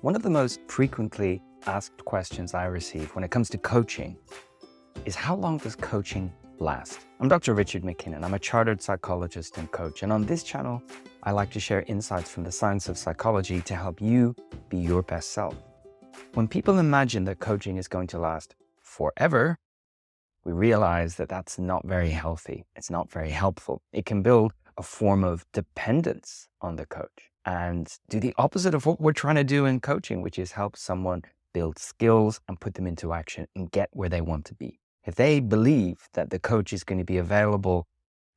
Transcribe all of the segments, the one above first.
One of the most frequently asked questions I receive when it comes to coaching is, how long does coaching last? I'm Dr. Richard McKinnon. I'm a chartered psychologist and coach. And on this channel, I like to share insights from the science of psychology to help you be your best self. When people imagine that coaching is going to last forever, we realize that that's not very healthy. It's not very helpful. It can build a form of dependence on the coach and do the opposite of what we're trying to do in coaching, which is help someone build skills and put them into action and get where they want to be. If they believe that the coach is going to be available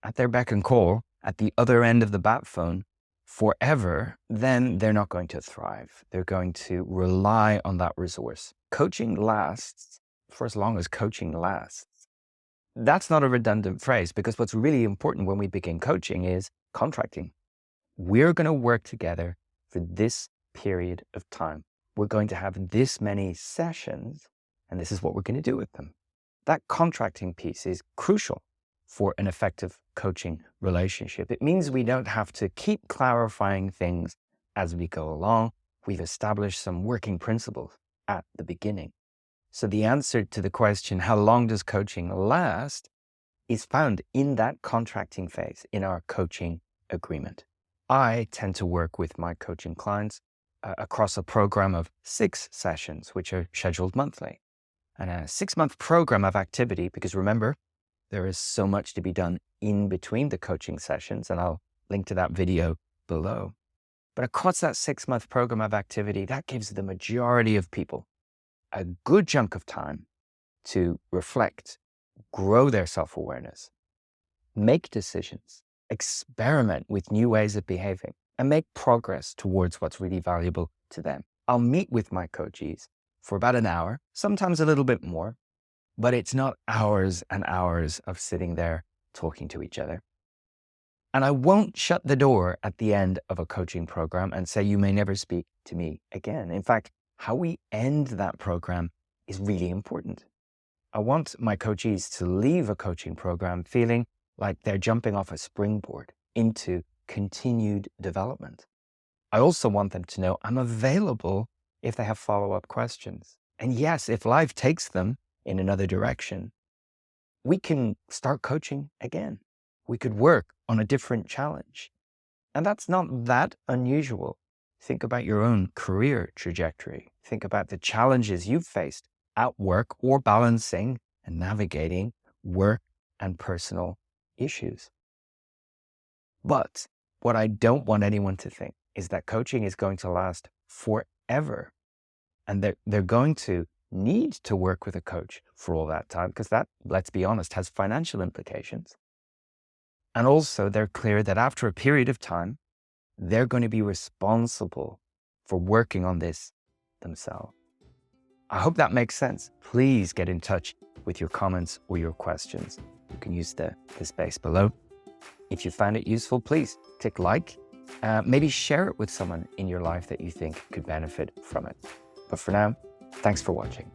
at their beck and call at the other end of the bat phone forever, then they're not going to thrive. They're going to rely on that resource. Coaching lasts for as long as coaching lasts. That's not a redundant phrase, because what's really important when we begin coaching is contracting. We're going to work together for this period of time. We're going to have this many sessions, and this is what we're going to do with them. That contracting piece is crucial for an effective coaching relationship. It means we don't have to keep clarifying things as we go along. We've established some working principles at the beginning. So the answer to the question, how long does coaching last, is found in that contracting phase in our coaching agreement. I tend to work with my coaching clients across a program of 6 sessions, which are scheduled monthly, and a 6-month program of activity, because remember, there is so much to be done in between the coaching sessions, and I'll link to that video below. But across that 6-month program of activity, that gives the majority of people a good chunk of time to reflect, grow their self-awareness, make decisions, experiment with new ways of behaving, and make progress towards what's really valuable to them. I'll meet with my coachees for about an hour, sometimes a little bit more, but it's not hours and hours of sitting there talking to each other. And I won't shut the door at the end of a coaching program and say, you may never speak to me again. In fact, how we end that program is really important. I want my coachees to leave a coaching program feeling like they're jumping off a springboard into continued development. I also want them to know I'm available if they have follow-up questions. And yes, if life takes them in another direction, we can start coaching again. We could work on a different challenge. And that's not that unusual. Think about your own career trajectory. Think about the challenges you've faced at work or balancing and navigating work and personal issues. But what I don't want anyone to think is that coaching is going to last forever. And they're going to need to work with a coach for all that time, because that, let's be honest, has financial implications. And also they're clear that after a period of time, they're going to be responsible for working on this themselves. I hope that makes sense. Please get in touch with your comments or your questions. You can use the space below. If you found it useful, please click like. Maybe share it with someone in your life that you think could benefit from it. But for now, thanks for watching.